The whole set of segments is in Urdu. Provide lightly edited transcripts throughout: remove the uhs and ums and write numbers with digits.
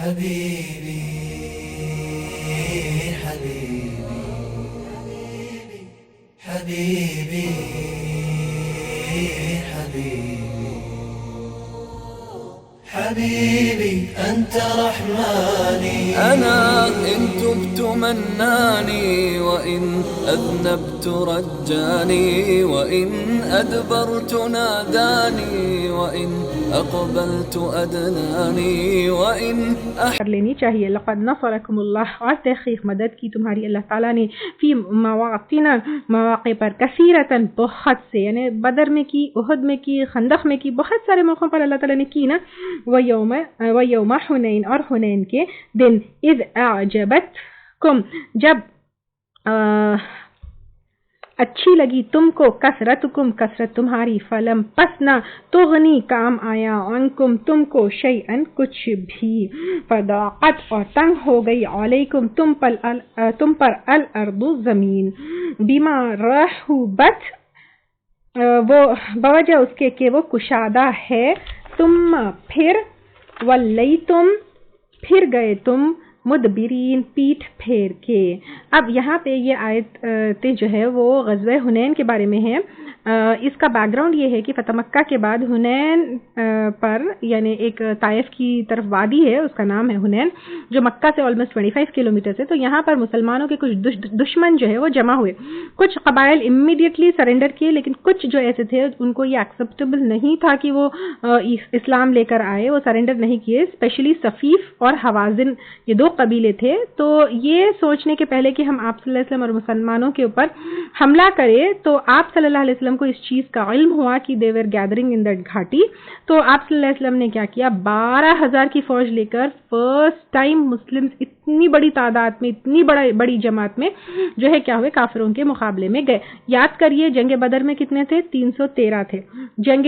حبيبي حبيبي حبيبي حبيبي حبيبي أنت رحماني أنا إن تبت مناني وإن أذنبت رجاني وإن أدبرت ناداني وإن أقبلت أدناني وإن کر لینی چاہیے. لقد نصرکم اللہ، اور تحقیق مدد کی تمہاری اللہ تعالیٰ نے فی مواقع پر کثیرتاً، بہت سے، یعنی بدر میں کی، احد میں کی، خندق میں کی، بہت سارے موقعوں پر اللہ تعالیٰ نے کی نا. وَيَوْمَ حُنَین، اور حنین کے دن، اذ اعجبتکم، جب اچھی لگی تم کو، کثرتکم، کثرت تمہاری، فلم، پس نہ، تغنی، کام آیا، عنکم، تم کو، شیئن، کچھ بھی، فضاقت، اور تنگ ہو گئی، علیکم، تم پر، الارض، زمین، بما رحبت، وہ بوجہ اس کے کہ وہ کشادہ ہے، ثم، پھر، ولیتم، پھر گئے تم، مدبرین، پیٹھ پھیر کے. اب یہاں پہ یہ آیت جو ہے وہ غزوہ حنین کے بارے میں ہے. اس کا بیک گراؤنڈ یہ ہے کہ فتح مکہ کے بعد حنین پر، یعنی ایک طائف کی طرف وادی ہے، اس کا نام ہے حنین، جو مکہ سے آلموسٹ 25 کلومیٹر سے. تو یہاں پر مسلمانوں کے کچھ دشمن جو ہے وہ جمع ہوئے. کچھ قبائل امیڈیٹلی سرنڈر کیے، لیکن کچھ جو ایسے تھے ان کو یہ ایکسیپٹیبل نہیں تھا کہ وہ اسلام لے کر آئے، وہ سرنڈر نہیں کیے. اسپیشلی ثقیف اور حوازن، یہ دو قبیلے تھے. تو یہ سوچنے کے پہلے کہ ہم آپ صلی اللہ علیہ وسلم اور مسلمانوں کے اوپر حملہ کرے، تو آپ صلی اللہ علیہ وسلم کو اس چیز کا علم ہوا کہ they were gathering in that گھاٹی. تو آپ صلی اللہ علیہ وسلم نے کیا کیا، 12,000 کی فوج لے کر فرسٹ ٹائم مسلم اتنی بڑی تعداد میں، اتنی بڑی جماعت میں جو ہے کیا ہوئے، کافروں کے مقابلے میں گئے. یاد کریے جنگ بدر میں کتنے تھے، 313 تھے. جنگ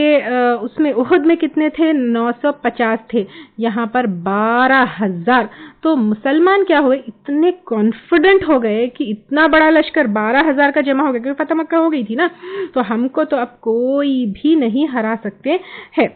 اس میں احد میں کتنے تھے، 950 تھے. یہاں پر 12,000. تو مسلمان کیا ہوئے، اتنے کانفیڈنٹ ہو گئے کہ اتنا بڑا لشکر 12,000 کا جمع ہو گیا، کیونکہ فتح مکہ ہو گئی تھی نا، تو ہم کو تو اب کوئی بھی نہیں ہرا سکتے ہیں.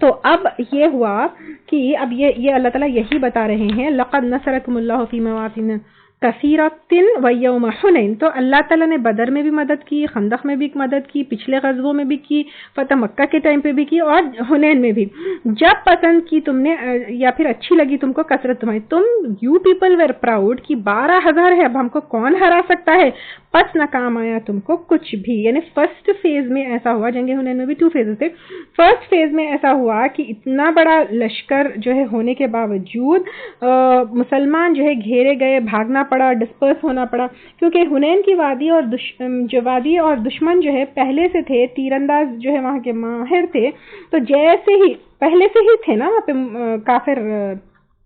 تو اب یہ ہوا کہ اب یہ اللہ تعالیٰ یہی بتا رہے ہیں، لقد نصرکم اللہ فی مواطن کثیرۃ ویوم حنین. تو اللہ تعالیٰ نے بدر میں بھی مدد کی، خندق میں بھی مدد کی، پچھلے غزووں میں بھی کی، فتح مکہ کے ٹائم پہ بھی کی، اور حنین میں بھی. جب پسند کی تم نے، یا پھر اچھی لگی تم کو کثرت تمہاری، تم یو پیپل ویر پراؤڈ کہ 12,000 ہے، اب ہم کو کون ہرا سکتا ہے، پس نہ کام آیا تم کو کچھ بھی. یعنی فرسٹ فیز میں ایسا ہوا، جنگ حنین میں بھی 2 فیزز تھے. فرسٹ فیز میں ایسا ہوا کہ اتنا بڑا لشکر جو ہے ہونے کے باوجود مسلمان جو ہے گھیرے گئے، بھاگنا پڑا، ڈسپرس ہونا پڑا، کیونکہ حنین کی وادی اور دشمن جو ہے پہلے سے تھے، تیر انداز جو ہے وہاں کے ماہر تھے. تو جیسے ہی پہلے سے ہی تھے نا وہاں پہ کافر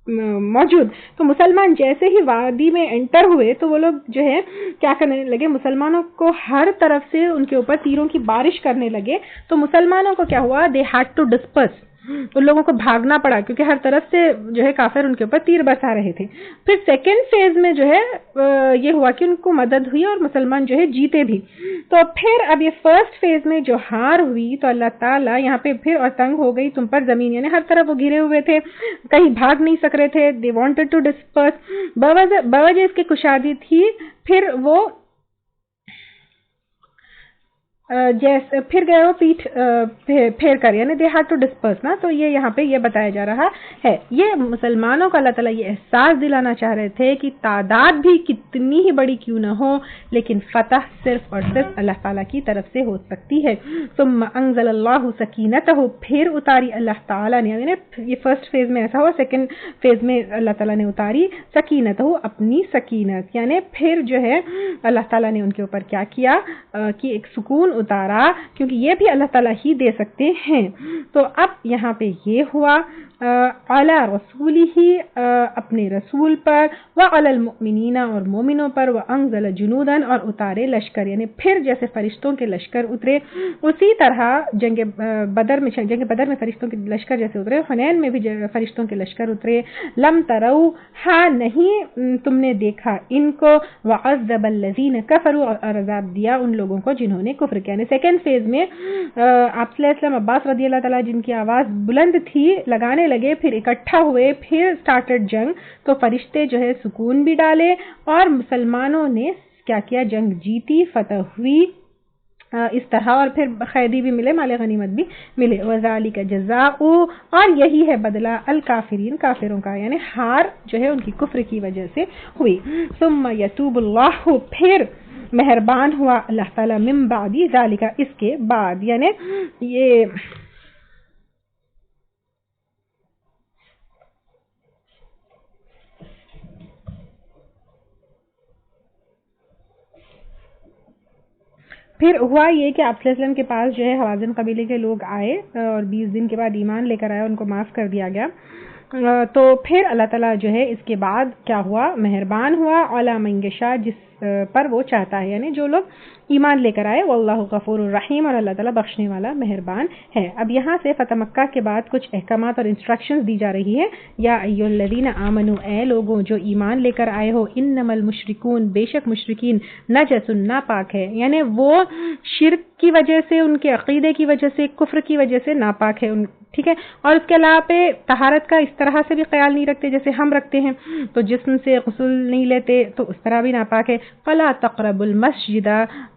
موجود، تو مسلمان جیسے ہی وادی میں انٹر ہوئے تو وہ لوگ جو ہے کیا کرنے لگے، مسلمانوں کو ہر طرف سے ان کے اوپر تیروں کی بارش کرنے لگے. تو مسلمانوں کو کیا ہوا، دے ہیڈ ٹو ڈسپرس، ان لوگوں کو بھاگنا پڑا، کیونکہ ہر طرف سے جو ہے کافر ان کے اوپر تیر برسا رہے تھے. پھر سیکنڈ فیز میں جو ہے یہ ہوا کہ ان کو مدد ہوئی اور مسلمان جو ہے جیتے بھی. تو پھر اب یہ فرسٹ فیز میں جو ہار ہوئی، تو اللہ تعالیٰ یہاں پہ پھر اور تنگ ہو گئی تم پر زمین، یعنی ہر طرف وہ گھرے ہوئے تھے، کہیں بھاگ نہیں سک رہے تھے. دے وانٹڈ ٹو ڈسپرس، بوجہ اس کی کشادی تھی. پھر وہ جیسے پھر گئے وہ پیٹھ پھیر کر، یعنی دے ہیڈ ٹو ڈسپرس نا. تو یہ یہاں پہ یہ بتایا جا رہا ہے، یہ مسلمانوں کو اللہ تعالیٰ یہ احساس دلانا چاہ رہے تھے کہ تعداد بھی کتنی ہی بڑی کیوں نہ ہو، لیکن فتح صرف اور صرف اللہ تعالیٰ کی طرف سے ہو سکتی ہے. ثم انزل اللہ سکینتہ، پھر اتاری اللہ تعالیٰ نے، یعنی یہ فرسٹ فیز میں ایسا ہوا، سیکنڈ فیز میں اللہ تعالیٰ نے اتاری سکینتہ، اپنی سکینت، یعنی پھر جو ہے اللہ تعالیٰ نے ان کے اوپر کیا کیا کہ ایک سکون اتارا، کیونکہ یہ بھی اللہ تعالیٰ ہی دے سکتے ہیں. تو اب یہاں پہ یہ ہوا علی رسولہ، اپنے رسول پر، وعلی المؤمنین، اور مومنوں پر، وانزل جنودا، اور اتارے لشکر. یعنی پھر جیسے فرشتوں کے لشکر اترے، اسی طرح جنگ بدر میں فرشتوں کے لشکر جیسے اترے، حنین میں بھی فرشتوں کے لشکر اترے. لم تروا، ہاں نہیں تم نے دیکھا ان کو، وعذب الذین کفروا، اور عذاب دیا ان لوگوں کو جنہوں نے کفر کیا. یعنی سیکنڈ فیز میں آپ صلی اللہ علیہ وسلم، عباس رضی اللہ تعالیٰ جن کی آواز بلند تھی، لگانے لگے، پھر اکٹھا ہوئے، پھر سٹارٹڈ جنگ، تو فرشتے جو ہے سکون بھی ڈالے اور مسلمانوں نے کیا کیا، جنگ جیتی، فتح ہوئی اس طرح، اور پھر قیدی بھی ملے، مال غنیمت بھی ملے. وذالک جزاء، اور یہی ہے بدلہ الکافرین، کافروں کا، یعنی ہار جو ہے ان کی کفر کی وجہ سے ہوئی. ثم یتوب اللہ، پھر مہربان ہوا اللہ تعالیٰ، من بعد ذالک، اس کے بعد، یعنی یہ پھر ہوا یہ کہ آپ صلی اللہ علیہ وسلم کے پاس جو ہے حوازن قبیلے کے لوگ آئے اور 20 دن کے بعد ایمان لے کر آئے، ان کو معاف کر دیا گیا. تو پھر اللہ تعالیٰ جو ہے اس کے بعد کیا ہوا، مہربان ہوا علی من یشاء، جس پر وہ چاہتا ہے، یعنی جو لوگ ایمان لے کر آئے. واللہ غفور الرحیم، اور اللہ تعالیٰ بخشنے والا مہربان ہے. اب یہاں سے فتح مکہ کے بعد کچھ احکامات اور انسٹرکشنز دی جا رہی ہے. یا ایھا الذین آمنوا، اے لوگوں جو ایمان لے کر آئے ہو، انما المشرکون، بے شک مشرکین، نجس، ناپاک ہے، یعنی وہ شرک کی وجہ سے، ان کے عقیدے کی وجہ سے، کفر کی وجہ سے ناپاک ہے، ٹھیک ہے. اور اس کے علاوہ پہ طہارت کا اس طرح سے بھی خیال نہیں رکھتے جیسے ہم رکھتے ہیں، تو جسم سے غسل نہیں لیتے تو اس طرح بھی ناپاک ہے. فلا تقربوا المسجد،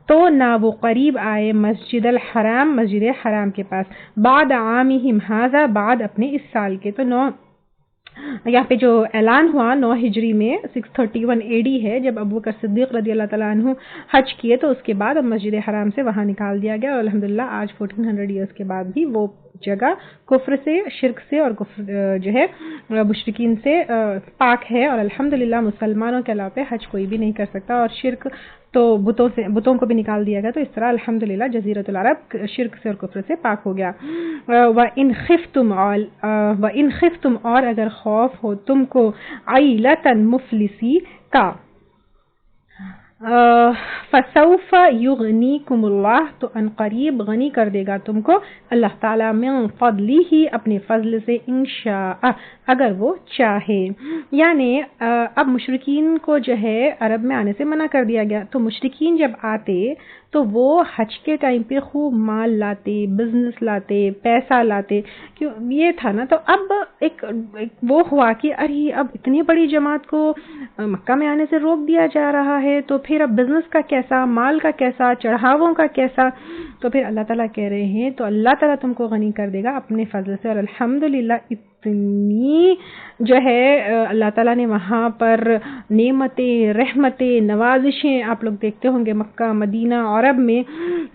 تو نہ وہ قریب آئے مسجد الحرام، مسجد حرام کے پاس، بعد عامہم ھذا، بعد اپنے اس سال کے. تو یہاں پہ جو اعلان ہوا 9 ہجری میں 631 AD ہے، جب ابو بکر صدیق رضی اللہ تعالیٰ عنہ حج کیے، تو اس کے بعد اب مسجد حرام سے وہاں نکال دیا گیا، اور الحمدللہ آج 1400 ایئرس کے بعد بھی وہ جگہ کفر سے، شرک سے اور کفر جو ہے مشرکین سے پاک ہے. اور الحمدللہ مسلمانوں کے علاوہ پہ حج کوئی بھی نہیں کر سکتا، اور شرک تو بتوں کو بھی نکال دیا گیا. تو اس طرح الحمدللہ جزیرۃ العرب شرک سے اور کفر سے پاک ہو گیا. وَإِنْ خِفْتُمْ، اور اگر خوف ہو تم کو، عَيْلَةً مفلسی کا، فَسَوْفَ يُغْنِيكُمُ اللَّهُ، تو ان قریب غنی کر دے گا تم کو اللہ تعالیٰ، من فضلہ، اپنے فضل سے، انشاء، اگر وہ چاہے. یعنی اب مشرکین کو جو ہے عرب میں آنے سے منع کر دیا گیا، تو مشرکین جب آتے تو وہ حج کے ٹائم پہ خوب مال لاتے، بزنس لاتے، پیسہ لاتے، یہ تھا نا. تو اب ایک وہ ہوا کہ ارے اب اتنی بڑی جماعت کو مکہ میں آنے سے روک دیا جا رہا ہے، تو پھر اب بزنس کا کیسا، مال کا کیسا، چڑھاووں کا کیسا. تو پھر اللہ تعالیٰ کہہ رہے ہیں تو اللہ تعالیٰ تم کو غنی کر دے گا اپنے فضل سے. اور الحمدللہ اتنی جو ہے اللہ تعالیٰ نے وہاں پر نعمتیں، رحمتیں، نوازشیں، آپ لوگ دیکھتے ہوں گے مکہ، مدینہ، عرب میں،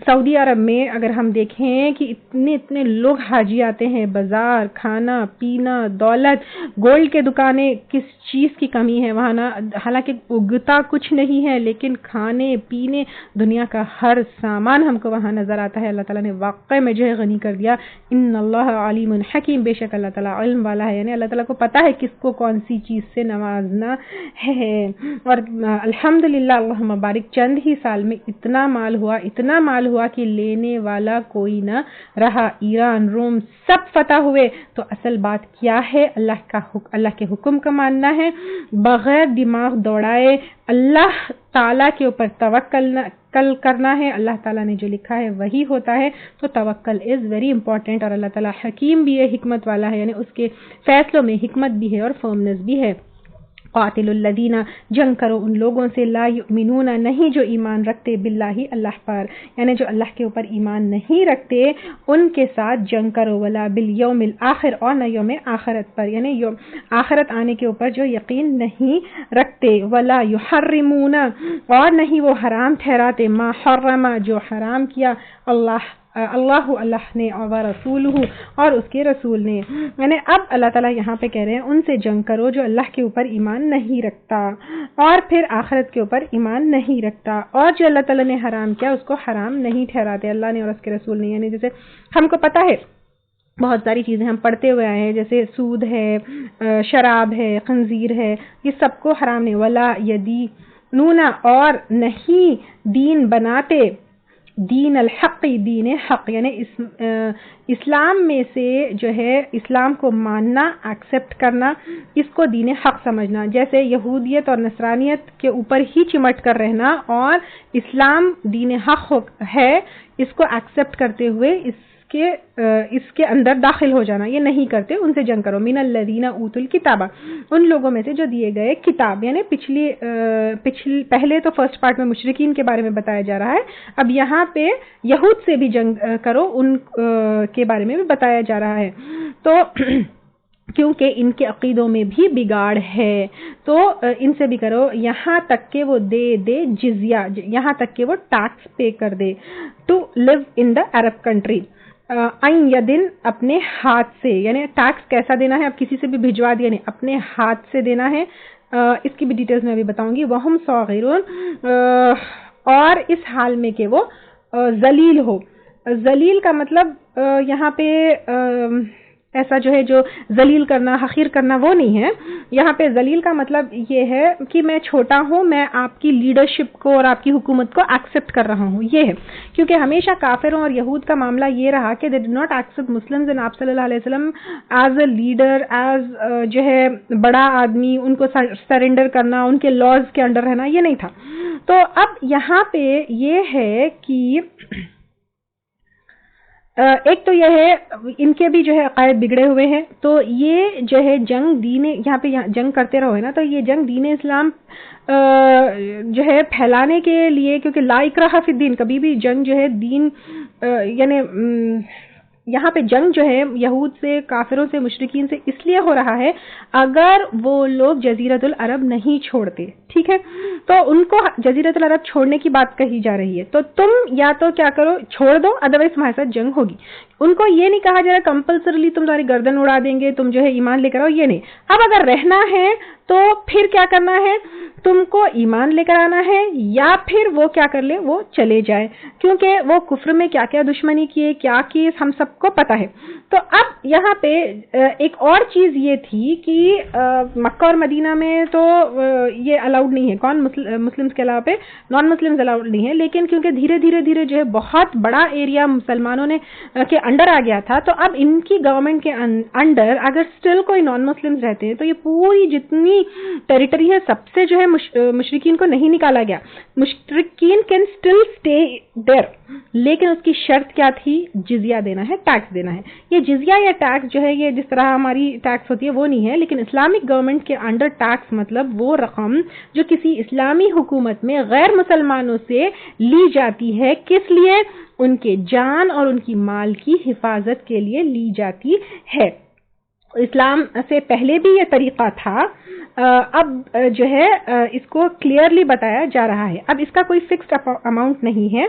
سعودی عرب میں اگر ہم دیکھیں کہ اتنے لوگ حاجی آتے ہیں، بازار، کھانا پینا، دولت، گولڈ کے دکانیں، کس چیز کی کمی ہے وہاں نا. حالانکہ اگتا کچھ نہیں ہے، لیکن کھانے پینے، دنیا کا ہر سامان ہم کو وہاں نظر آتا ہے. اللہ تعالیٰ نے واقعی میں جو ہے غنی کر دیا. ان اللہ علیم حکیم، بے شک اللہ تعالیٰ علم والا ہے، یعنی اللہ تعالیٰ کو پتہ ہے کس کو کون سی چیز سے نوازنا ہے. اور الحمدللہ اللہم بارک، چند ہی سال میں اتنا مال ہوا کہ لینے والا کوئی نہ رہا. ایران، روم سب فتح ہوئے. تو اصل بات کیا ہے، اللہ کے حکم کا ماننا ہے، بغیر دماغ دوڑائے اللہ تعالیٰ کے اوپر توکل کرنا ہے. اللہ تعالیٰ نے جو لکھا ہے وہی ہوتا ہے. تو توکل از ویری امپورٹنٹ. اور اللہ تعالیٰ حکیم بھی ہے، حکمت والا ہے، یعنی اس کے فیصلوں میں حکمت بھی ہے اور فرمنس بھی ہے. قاتل الذین، جنگ کرو ان لوگوں سے، لا یؤمنون، نہیں جو ایمان رکھتے، باللہ، اللہ پر، یعنی جو اللہ کے اوپر ایمان نہیں رکھتے ان کے ساتھ جنگ کرو. ولا بالیوم الآخر، اور نہ یوم آخرت پر، یعنی یوم آخرت آنے کے اوپر جو یقین نہیں رکھتے. ولا یحرمون، اور نہیں وہ حرام ٹھہراتے، ما حرم، جو حرام کیا اللہ نے، اور رسولہ، اور اس کے رسول نے. یعنی اب اللہ تعالیٰ یہاں پہ کہہ رہے ہیں ان سے جنگ کرو جو اللہ کے اوپر ایمان نہیں رکھتا اور پھر آخرت کے اوپر ایمان نہیں رکھتا، اور جو اللہ تعالیٰ نے حرام کیا اس کو حرام نہیں ٹھہراتے اللہ نے اور اس کے رسول نے. یعنی جیسے ہم کو پتہ ہے بہت ساری چیزیں ہم پڑھتے ہوئے آئے ہیں، جیسے سود ہے، شراب ہے، خنزیر ہے، یہ سب کو حرام نہیں. ولا یدینون، اور نہیں دین بناتے، دین الحق، دین حق، یعنی اسلام میں سے جو ہے اسلام کو ماننا، ایکسیپٹ کرنا، اس کو دین حق سمجھنا. جیسے یہودیت اور نصرانیت کے اوپر ہی چمٹ کر رہنا اور اسلام دین حق ہے، اس کو ایکسیپٹ کرتے ہوئے اس اس کے اندر داخل ہو جانا، یہ نہیں کرتے، ان سے جنگ کرو. من الذین اوتوا الکتاب، ان لوگوں میں سے جو دیے گئے کتاب، یعنی پہلے تو فرسٹ پارٹ میں مشرکین کے بارے میں بتایا جا رہا ہے، اب یہاں پہ یہود سے بھی جنگ کرو، ان کے بارے میں بھی بتایا جا رہا ہے. تو کیونکہ ان کے عقیدوں میں بھی بگاڑ ہے تو ان سے بھی کرو، یہاں تک کہ وہ دے جزیہ، یہاں تک کہ وہ ٹیکس پے کر دے. To live in the Arab country, این یدن، اپنے ہاتھ سے، یعنی ٹیکس کیسا دینا ہے، اب کسی سے بھی بھجوا دیا نہیں، اپنے ہاتھ سے دینا ہے. اس کی بھی ڈیٹیلز میں ابھی بتاؤں گی. وہم صاغرون، اور اس حال میں کہ وہ ذلیل ہو. ذلیل کا مطلب یہاں پہ ایسا جو ہے جو ذلیل کرنا، حقیر کرنا وہ نہیں ہے. یہاں پہ ذلیل کا مطلب یہ ہے کہ میں چھوٹا ہوں، میں آپ کی لیڈرشپ کو اور آپ کی حکومت کو ایکسیپٹ کر رہا ہوں، یہ ہے. کیونکہ ہمیشہ کافروں اور یہود کا معاملہ یہ رہا کہ they did not accept Muslims and آپ صلی اللہ علیہ وسلم ایز اے لیڈر، ایز جو ہے بڑا آدمی، ان کو سرنڈر کرنا، ان کے لاز کے انڈر رہنا، یہ نہیں تھا. تو اب یہاں پہ یہ ہے کہ ایک تو یہ ہے ان کے بھی جو ہے عقائد بگڑے ہوئے ہیں، تو یہ جو ہے جنگ دین، یہاں پہ جنگ کرتے رہو ہے نا، تو یہ جنگ دین اسلام جو ہے پھیلانے کے لیے، کیونکہ لا اکراہ فی الدین، کبھی بھی جنگ جو ہے دین، یعنی یہاں پہ جنگ جو ہے یہود سے، کافروں سے، مشرکین سے اس لیے ہو رہا ہے اگر وہ لوگ جزیرۃ العرب نہیں چھوڑتے، ٹھیک ہے، تو ان کو جزیرۃ العرب چھوڑنے کی بات کہی جا رہی ہے. تو تم یا تو کیا کرو، چھوڑ دو، ادروائز تمہارے ساتھ جنگ ہوگی. ان کو یہ نہیں کہا جا رہا کمپلسریلی تم تمہاری گردن اڑا دیں گے، تم جو ہے ایمان لے کر آؤ، یہ نہیں. اب اگر رہنا ہے تو پھر کیا کرنا ہے، تم کو ایمان لے کر آنا ہے، یا پھر وہ کیا کر لے، وہ چلے جائے، کیونکہ وہ کفر میں کیا کیا دشمنی کیے، کیا کیے، ہم سب کو پتا ہے. تو اب یہاں پہ ایک اور چیز یہ تھی کہ مکہ اور مدینہ میں تو یہ الاؤڈ نہیں ہے، کون مسلمز کے علاوہ پہ نان مسلمز الاؤڈ نہیں ہے، لیکن کیونکہ دھیرے دھیرے جو ہے بہت بڑا ایریا مسلمانوں نے کے انڈر آ گیا تھا، تو اب ان کی گورنمنٹ کے انڈر اگر اسٹل کوئی نان مسلمز رہتے ہیں تو یہ پوری جتنی ٹیریٹری ہے سب سے جو ہے مشرکین کو نہیں نکالا گیا. مشرکین کین اسٹل اسٹے دیر، لیکن اس کی شرط کیا تھی، جزیہ دینا ہے، ٹیکس دینا ہے. یہ جزیہ یا ٹیکس جو ہے یہ جس طرح ہماری ٹیکس ہوتی ہے وہ نہیں ہے، لیکن اسلامک گورنمنٹ کے انڈر ٹیکس مطلب وہ رقم جو کسی اسلامی حکومت میں غیر مسلمانوں سے لی جاتی ہے، کس لیے، ان کے جان اور ان کی مال کی حفاظت کے لیے لی جاتی ہے. اسلام سے پہلے بھی یہ طریقہ تھا، اب جو ہے اس کو کلیئرلی بتایا جا رہا ہے. اب اس کا کوئی فکسڈ اماؤنٹ نہیں ہے،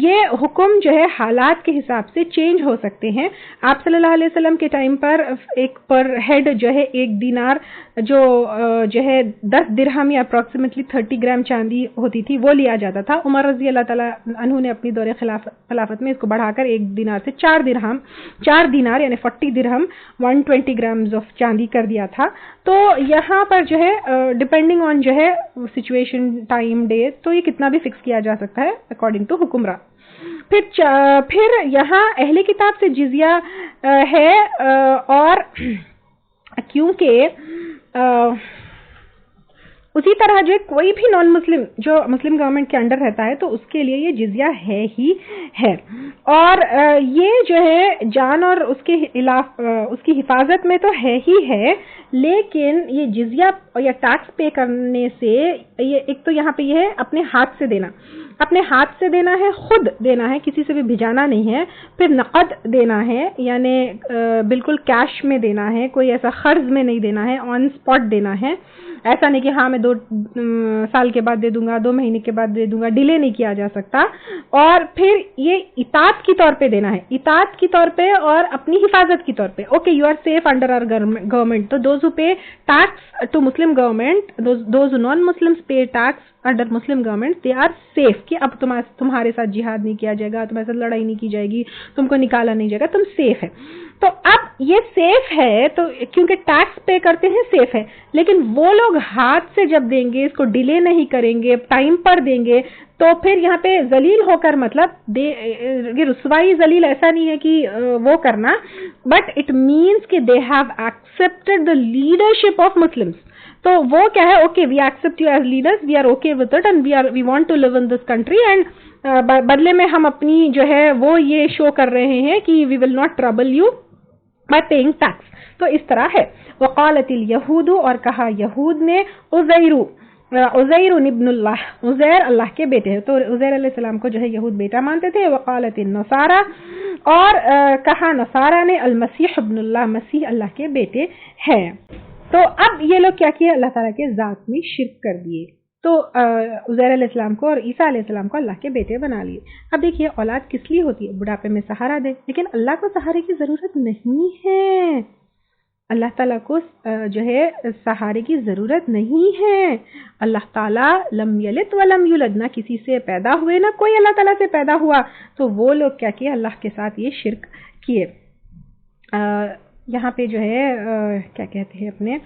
یہ حکم جو ہے حالات کے حساب سے چینج ہو سکتے ہیں. آپ صلی اللہ علیہ وسلم کے ٹائم پر ایک پر ہیڈ جو ہے 1 دینار جو ہے 10 درہم یا اپروکسیمیٹلی 30 گرام چاندی ہوتی تھی، وہ لیا جاتا تھا. عمر رضی اللہ تعالیٰ عنہ نے اپنی دور خلافت میں اس کو بڑھا کر 1 دینار سے 4 دینار یعنی 40 درہم 120 گرامز آف چاندی کر دیا تھا. تو یہاں پر جو ہے ڈپینڈنگ آن جو ہے سچویشن، ٹائم، ڈے، تو یہ کتنا بھی فکس کیا جا سکتا ہے اکارڈنگ ٹو حکمراں. پھر یہاں اہل کتاب سے جزیہ ہے، اور کیونکہ اسی طرح جو کوئی بھی نان مسلم جو مسلم گورنمنٹ کے انڈر رہتا ہے تو اس کے لیے یہ جزیہ ہے ہی ہے. اور یہ جو ہے جان اور اس کی حفاظت میں تو ہے ہی ہے، لیکن یہ جزیہ یا ٹیکس پے کرنے سے یہ ایک تو یہاں پہ یہ ہے اپنے ہاتھ سے دینا، اپنے ہاتھ سے دینا ہے، خود دینا ہے، کسی سے بھی بھیجانا نہیں ہے. پھر نقد دینا ہے، یعنی بالکل کیش میں دینا ہے، کوئی ایسا قرض میں نہیں دینا ہے، آن سپاٹ دینا ہے. ایسا نہیں کہ ہاں میں 2 سال کے بعد دے دوں گا، 2 مہینے کے بعد دے دوں گا، ڈیلے نہیں کیا جا سکتا. اور پھر یہ اطاعت کی طور پہ دینا ہے، اطاعت کی طور پہ اور اپنی حفاظت کی طور پہ. Okay, you are safe under our government. تو those who pay tax to Muslim government, those non Muslims pay tax under Muslim government, they are safe. کہ اب تمہارے ساتھ جہاد نہیں کیا جائے گا، تمہارے ساتھ لڑائی نہیں کی جائے گی، تم کو نکالا نہیں جائے گا، تم سیف ہے. تو اب یہ سیف ہے تو کیونکہ ٹیکس پے کرتے ہیں، سیف ہے. لیکن وہ لوگ ہاتھ سے جب دیں گے، اس کو ڈیلے نہیں کریں گے، ٹائم پر دیں گے، تو پھر یہاں پہ ذلیل ہو کر مطلب یہ رسوائی ذلیل ایسا نہیں ہے کہ وہ کرنا, بٹ اٹ مینس کہ they have accepted the leadership of Muslims. تو وہ کیا ہے, okay we accept you as leaders, we are okay with it and we want to live in this country, اینڈ بدلے میں ہم اپنی جو ہے وہ یہ شو کر رہے ہیں کہ we will not trouble you by paying tax. تو اس طرح ہے. وقالت الیہود, اور کہا یہود نے, عزیر ابن اللہ, عزیر اللہ کے بیٹے ہیں. تو عزیر علیہ السلام کو جو ہے یہود بیٹا مانتے تھے. وقالت النصارى, اور کہا نصارہ نے, المسیح ابن اللہ, مسیح اللہ کے بیٹے ہیں. تو اب یہ لوگ کیا کیا, اللہ تعالیٰ کے ذات میں شرک کر دیے. تو عزیر علیہ السلام کو اور عیسیٰ علیہ السلام کو اللہ کے بیٹے بنا لیے. اب دیکھیے اولاد کس لیے ہوتی ہے, بڑھاپے میں سہارا دے, لیکن اللہ کو سہارے کی ضرورت نہیں ہے. اللہ تعالیٰ کو جو ہے سہارے کی ضرورت نہیں ہے. اللہ تعالیٰ لم یلد ولم یولد, نہ کسی سے پیدا ہوئے نہ کوئی اللہ تعالیٰ سے پیدا ہوا. تو وہ لوگ کیا کیے, اللہ کے ساتھ یہ شرک کیے. یہاں پہ جو ہے کیا کہتے ہیں اپنے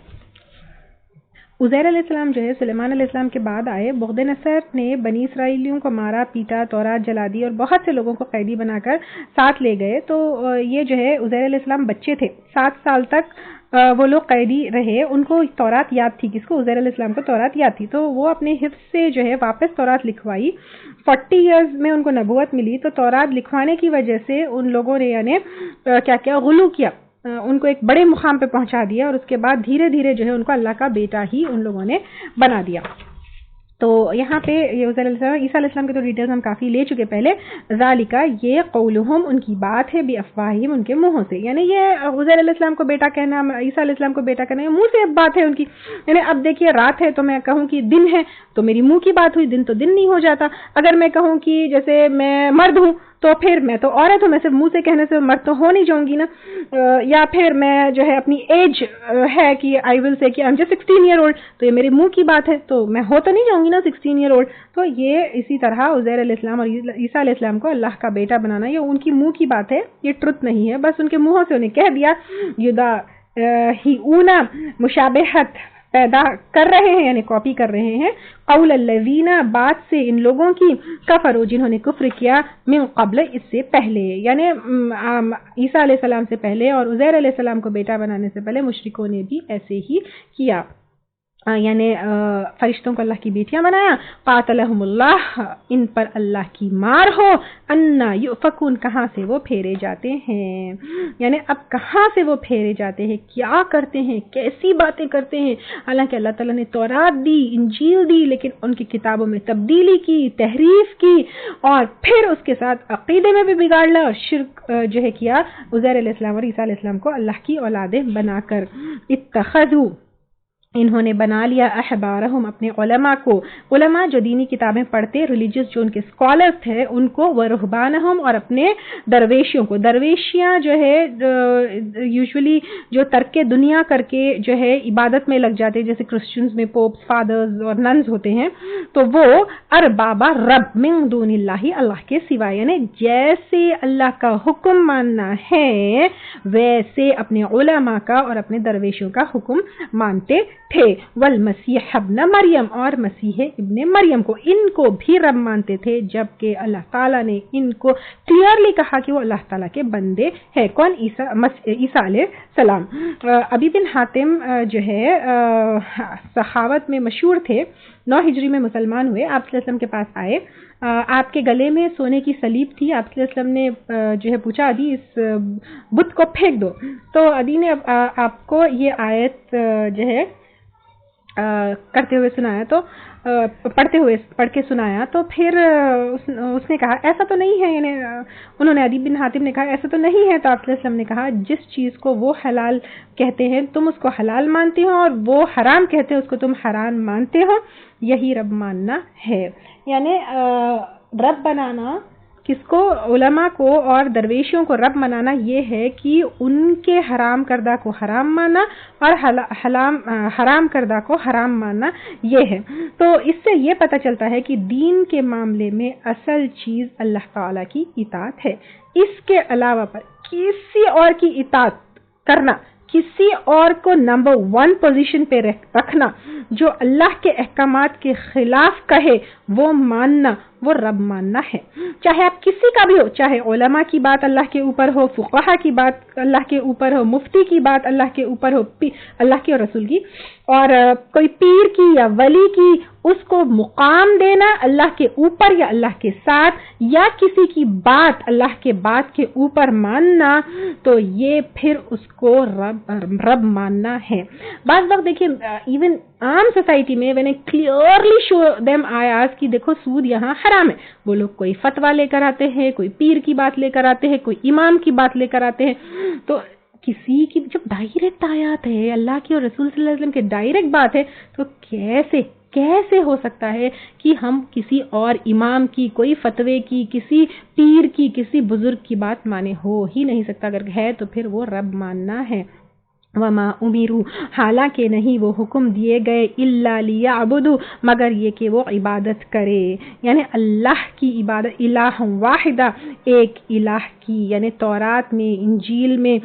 عزیر علیہ السلام جو ہے سلیمان علیہ السلام کے بعد آئے. بغض نصر نے بنی اسرائیلیوں کو مارا, پیٹا, تورات جلا دی اور بہت سے لوگوں کو قیدی بنا کر ساتھ لے گئے. تو یہ جو ہے عزیر علیہ السلام بچے تھے, 7 سال تک وہ لوگ قیدی رہے. ان کو تورات یاد تھی, کس کو, عزیر علیہ السلام کو تورات یاد تھی. تو وہ اپنے حفظ سے جو ہے واپس تورات لکھوائی. 40 ایئرز میں ان کو نبوت ملی. تو تورات لکھوانے کی وجہ سے ان لوگوں نے یعنی کیا کیا, غلو کیا, ان کو ایک بڑے مقام پہ پہنچا دیا, اور اس کے بعد دھیرے دھیرے جو ہے ان کو اللہ کا بیٹا ہی ان لوگوں نے بنا دیا. تو یہاں پہ عیسیٰ علیہ السلام کے تو ڈیٹیلز ہم کافی لے چکے پہلے. ذالک, یہ قولہم, ان کی بات ہے, بافواہہم, ان کے منہوں سے. یعنی یہ عزیر علیہ السلام کو بیٹا کہنا, عیسیٰ علیہ السلام کو بیٹا کہنا, یہ منہ سے بات ہے ان کی. یعنی اب دیکھیے رات ہے تو میں کہوں کہ دن ہے تو میری منہ کی بات ہوئی, دن تو دن نہیں ہو جاتا. اگر میں کہوں کہ جیسے میں مرد ہوں تو پھر میں تو عورت ہوں, میں صرف منہ سے کہنے سے مرد تو ہو نہیں جاؤں گی نا. یا پھر میں جو ہے اپنی ایج ہے کہ آئی ول سے کہ I'm just 16 year old, تو یہ میرے منہ کی بات ہے, تو میں ہو تو نہیں جاؤں گی نا 16 year old. تو یہ اسی طرح عزیر علیہ السلام اور عیسیٰ علیہ السلام کو اللہ کا بیٹا بنانا یہ ان کی منہ کی بات ہے, یہ ٹروت نہیں ہے. بس ان کے منہوں سے انہیں کہہ دیا. یداہیون, مشابہت پیدا کر رہے ہیں, یعنی کاپی کر رہے ہیں. قول الذین, بات سے ان لوگوں کی, کفروا, جنہوں نے کفر کیا, من قبل, اس سے پہلے, یعنی عیسیٰ علیہ السلام سے پہلے اور عزیر علیہ السلام کو بیٹا بنانے سے پہلے مشرکوں نے بھی ایسے ہی کیا, یعنی فرشتوں کو اللہ کی بیٹیاں بنایا. قاتلہم اللہ, ان پر اللہ کی مار ہو. انا یؤفکون, کہاں سے وہ پھیرے جاتے ہیں, یعنی اب کہاں سے وہ پھیرے جاتے ہیں, کیا کرتے ہیں, کیسی باتیں کرتے ہیں. حالانکہ اللہ تعالیٰ نے تورات دی, انجیل دی, لیکن ان کی کتابوں میں تبدیلی کی, تحریف کی, اور پھر اس کے ساتھ عقیدے میں بھی بگاڑ لا اور شرک جو ہے کیا عزیر علیہ السلام اور عیسیٰ علیہ السلام کو اللہ کی اولادیں بنا کر. اتخذوا, انہوں نے بنا لیا, احبارہم, اپنے علماء کو, علماء جو دینی کتابیں پڑھتے, ریلیجس جو ان کے اسکالرز تھے ان کو, ورہبانہم, اور اپنے درویشیوں کو. درویشیاں جو ہے یوزولی جو ترک دنیا کر کے جو ہے عبادت میں لگ جاتے, جیسے کرسچنز میں پوپس, فادرز اور ننز ہوتے ہیں, تو وہ اربابا, رب, من دون اللہ, اللہ کے سوا, یعنی جیسے اللہ کا حکم ماننا ہے ویسے اپنے علماء کا اور اپنے درویشوں کا حکم مانتے تھے. والمسیح ابن مریم, اور مسیح ابن مریم کو, ان کو بھی رب مانتے تھے, جبکہ اللہ تعالیٰ نے ان کو کلیئرلی کہا کہ وہ اللہ تعالیٰ کے بندے ہیں. کون, عیسیٰ علیہ السلام. ابی بن حاتم جو ہے سخاوت میں مشہور تھے, 9 ہجری میں مسلمان ہوئے. آپ صلی اللہ علیہ وسلم کے پاس آئے, آپ کے گلے میں سونے کی سلیب تھی. آپ صلی اللہ علیہ وسلم نے جو ہے پوچھا, ادی اس بت کو پھینک دو. تو ادی نے آپ کو یہ آیت جو ہے کرتے ہوئے سنایا, تو پڑھ کے سنایا. تو پھر اس نے کہا ایسا تو نہیں ہے, یعنی انہوں نے, ادی بن حاتم نے کہا ایسا تو نہیں ہے. تو آپ صلی اللہ علیہ وسلم نے کہا جس چیز کو وہ حلال کہتے ہیں تم اس کو حلال مانتے ہو, اور وہ حرام کہتے ہیں اس کو تم حرام مانتے ہو, یہی رب ماننا ہے. یعنی رب بنانا کس کو, علماء کو اور درویشوں کو رب منانا یہ ہے کہ ان کے حرام کردہ کو حرام ماننا اور حرام کردہ کو حرام ماننا یہ ہے. تو اس سے یہ پتہ چلتا ہے کہ دین کے معاملے میں اصل چیز اللہ تعالیٰ کی اطاعت ہے. اس کے علاوہ پر کسی اور کی اطاعت کرنا, کسی اور کو نمبر 1 پوزیشن پہ رکھنا, جو اللہ کے احکامات کے خلاف کہے وہ ماننا، وہ رب ماننا ہے، چاہے آپ کسی کا بھی ہو، چاہے علماء کی بات اللہ کے اوپر ہو، فقہا کی بات اللہ کے اوپر ہو، مفتی کی بات اللہ کے اوپر ہو، اللہ کے اور رسول کی، اور کوئی پیر کی یا ولی کی، اس کو مقام دینا اللہ کے اوپر یا اللہ کے ساتھ، یا کسی کی بات اللہ کے بات کے اوپر ماننا، تو یہ پھر اس کو رب ماننا ہے۔ بعض وقت دیکھیں ایون عام سوسائٹی میں when I clearly show them آیات کی دیکھو سود یہاں حرام ہے، وہ لوگ کوئی فتویٰ لے کر آتے ہیں، کوئی پیر کی بات لے کر آتے ہیں، کوئی امام کی بات لے کر آتے ہیں، تو کسی کی جب ڈائریکٹ آیات ہے اللہ کی اور رسول صلی اللہ علیہ وسلم کے ڈائریکٹ بات ہے، تو کیسے ہو سکتا ہے کہ ہم کسی اور امام کی، کوئی فتوے کی، کسی پیر کی، کسی بزرگ کی بات مانے؟ ہو ہی نہیں سکتا، اگر ہے تو پھر وہ رب ماننا ہے۔ وما امروا، حالانکہ نہیں وہ حکم دیے گئے، الا لیعبدوا، مگر یہ کہ وہ عبادت کرے، یعنی اللہ کی عبادت، الہ واحدہ، ایک الہ کی، یعنی تورات میں، انجیل میں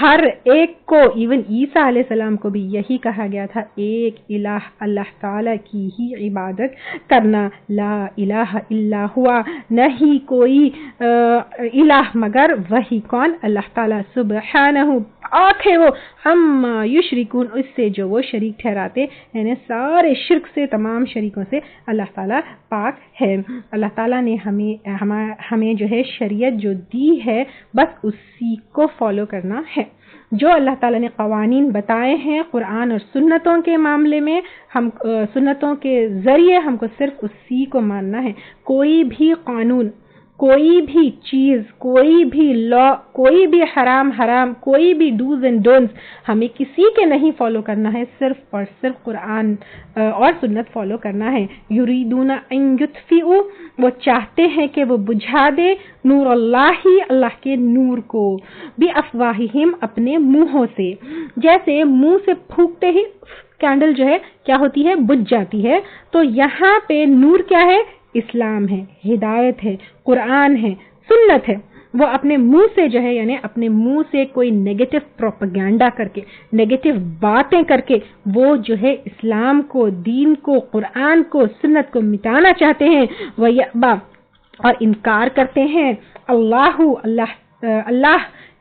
ہر ایک کو، ایون عیسیٰ علیہ السلام کو بھی یہی کہا گیا تھا، ایک الہ اللہ تعالیٰ کی ہی عبادت کرنا، لا الہ الا ہوا، نہیں کوئی الہ مگر وہی، کون؟ اللہ تعالیٰ، سبحانہ پاک ہے وہ، اما یشرکون، اس سے جو وہ شریک ٹھہراتے، یعنی سارے شرک سے، تمام شریکوں سے اللہ تعالیٰ پاک ہے۔ اللہ تعالیٰ نے ہمیں جو ہے شریعت جو دی ہے بس اسی کو فالو کرنا ہے۔ جو اللہ تعالیٰ نے قوانین بتائے ہیں قرآن اور سنتوں کے معاملے میں، ہم سنتوں کے ذریعے ہم کو صرف اسی کو ماننا ہے۔ کوئی بھی قانون، کوئی بھی چیز، کوئی بھی لا، کوئی بھی حرام، کوئی بھی ڈوز اینڈ ڈونٹس ہمیں کسی کے نہیں فالو کرنا ہے، صرف اور صرف قرآن اور سنت فالو کرنا ہے۔ یریدون ان یطفئوا، وہ چاہتے ہیں کہ وہ بجھا دے، نور اللہ کے نور کو، بافواہہم، اپنے منہوں سے، جیسے منہ سے پھونکتے ہی کینڈل جو ہے کیا ہوتی ہے؟ بجھ جاتی ہے۔ تو یہاں پہ نور کیا ہے؟ اسلام ہے، ہدایت ہے، قرآن ہے، سنت ہے۔ وہ اپنے منہ سے جو ہے، یعنی اپنے منہ سے کوئی نیگیٹو پروپیگنڈا کر کے، نیگیٹو باتیں کر کے، وہ جو ہے اسلام کو، دین کو، قرآن کو، سنت کو مٹانا چاہتے ہیں، وَيَأْبَى، اور انکار کرتے ہیں، اللہ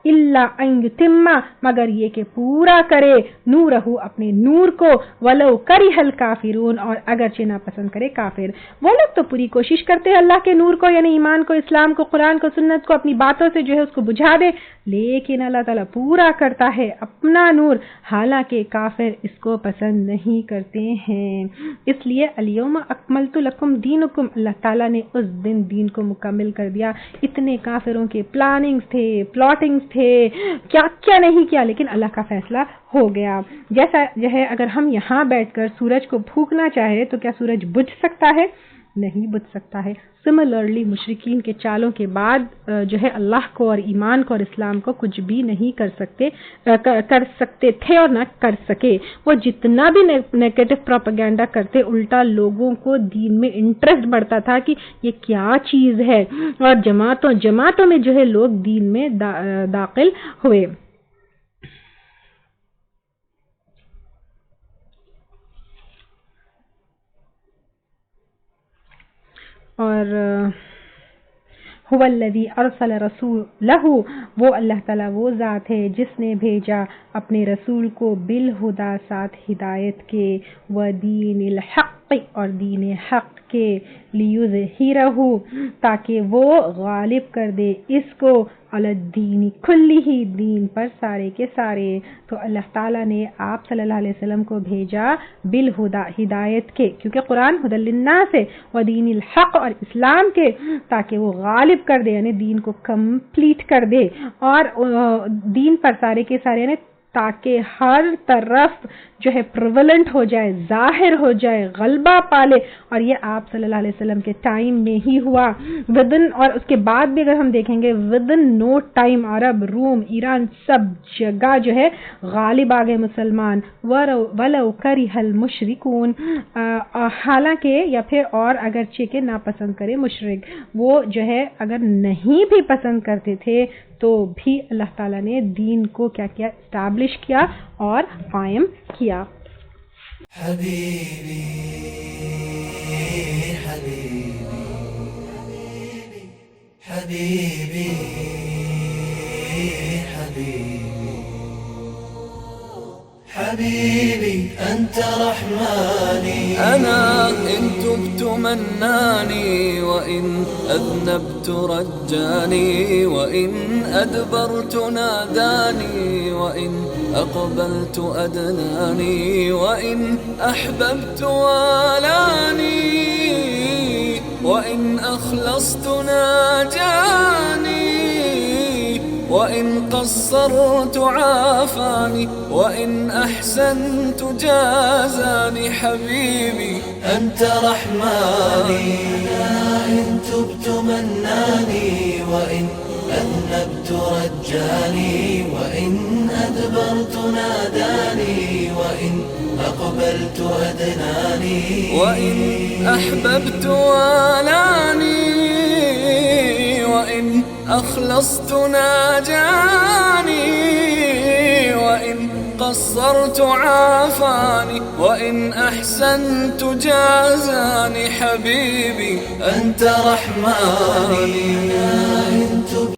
الا ان یتم، مگر یہ کہ پورا کرے، نورہ، اپنے نور کو، ولو کرہ الکافرون، اور اگرچہ ناپسند کرے کافر۔ وہ لوگ تو پوری کوشش کرتے ہیں اللہ کے نور کو، یعنی ایمان کو، اسلام کو، قرآن کو، سنت کو اپنی باتوں سے جو ہے اس کو بجھا دے، لیکن اللہ تعالیٰ پورا کرتا ہے اپنا نور، حالانکہ کافر اس کو پسند نہیں کرتے ہیں۔ اس لیے الیوم اکملت لکم دینکم، اللہ تعالیٰ نے اس دن دین کو مکمل کر دیا۔ اتنے کافروں کے پلاننگز تھے، پلاٹنگز تھے، کیا نہیں کیا، لیکن اللہ کا فیصلہ ہو گیا۔ جیسا جو ہے اگر ہم یہاں بیٹھ کر سورج کو پھونکنا چاہے تو کیا سورج بجھ سکتا ہے؟ نہیں بجھ سکتا ہے۔ سملرلی مشرکین کے چالوں کے بعد جو ہے اللہ کو اور ایمان کو اور اسلام کو کچھ بھی نہیں کر سکتے تھے اور نہ کر سکے۔ وہ جتنا بھی نیگیٹو پروپیگنڈا کرتے، الٹا لوگوں کو دین میں انٹرسٹ بڑھتا تھا کہ یہ کیا چیز ہے، اور جماعتوں میں جو ہے لوگ دین میں داخل ہوئے۔ اور هو الذی ارسل رسولہ، وہ اللہ تعالیٰ وہ ذات ہے جس نے بھیجا اپنے رسول کو بالہدا، ساتھ ہدایت کے، ودین الحق، اور دین حق کے، لیظہرہ، تاکہ وہ غالب کر دے اس کو، علی الدین کلہ، دین پر سارے کے سارے۔ تو اللہ تعالیٰ نے آپ صلی اللہ علیہ وسلم کو بھیجا بالہدا، ہدایت کے، کیونکہ قرآن ھدی للناس ہے، ودین الحق، اور اسلام کے، تاکہ وہ غالب کر دے، یعنی دین کو کمپلیٹ کر دے، اور دین پر سارے کے سارے، یعنی تاکہ ہر طرف جو ہے پریولنٹ ہو جائے، ظاہر ہو جائے، غلبہ پالے، اور یہ آپ صلی اللہ علیہ وسلم کے ٹائم میں ہی ہوا، اور اس کے بعد بھی اگر ہم دیکھیں گے ودن نو ٹائم عرب، روم، ایران، سب جگہ جو ہے غالب آ گئے مسلمان، ولو کرہ المشرکون، حالانکہ یا پھر اور اگرچہ کہ ناپسند کرے مشرک، وہ جو ہے اگر نہیں بھی پسند کرتے تھے تو بھی اللہ تعالیٰ نے دین کو کیا کیا؟ اسٹیبلش کیا اور قائم کیا۔ حبيبي حبيبي حبيبي حبيبي حبيبي أنت رحماني. أنا إن تبت مناني، وإن أذنبت رجاني، وإن أدبرت ناداني، وإن أقبلت أدناني، وإن أحببت والاني، وإن أخلصت ناجاني، وإن قصرت عافاني، وإن أحسنت جازاني. حبيبي أنت رحماني. إن تبت مناني، وإن أذنبت رجاني، وإن أدبرت ناداني، وإن أقبلت أدناني، وإن أحببت والاني، وإن أخلصت ناجاني، وإن قصرت عافاني، وإن أحسنت جازاني. حبيبي أنت رحماني. إن تبت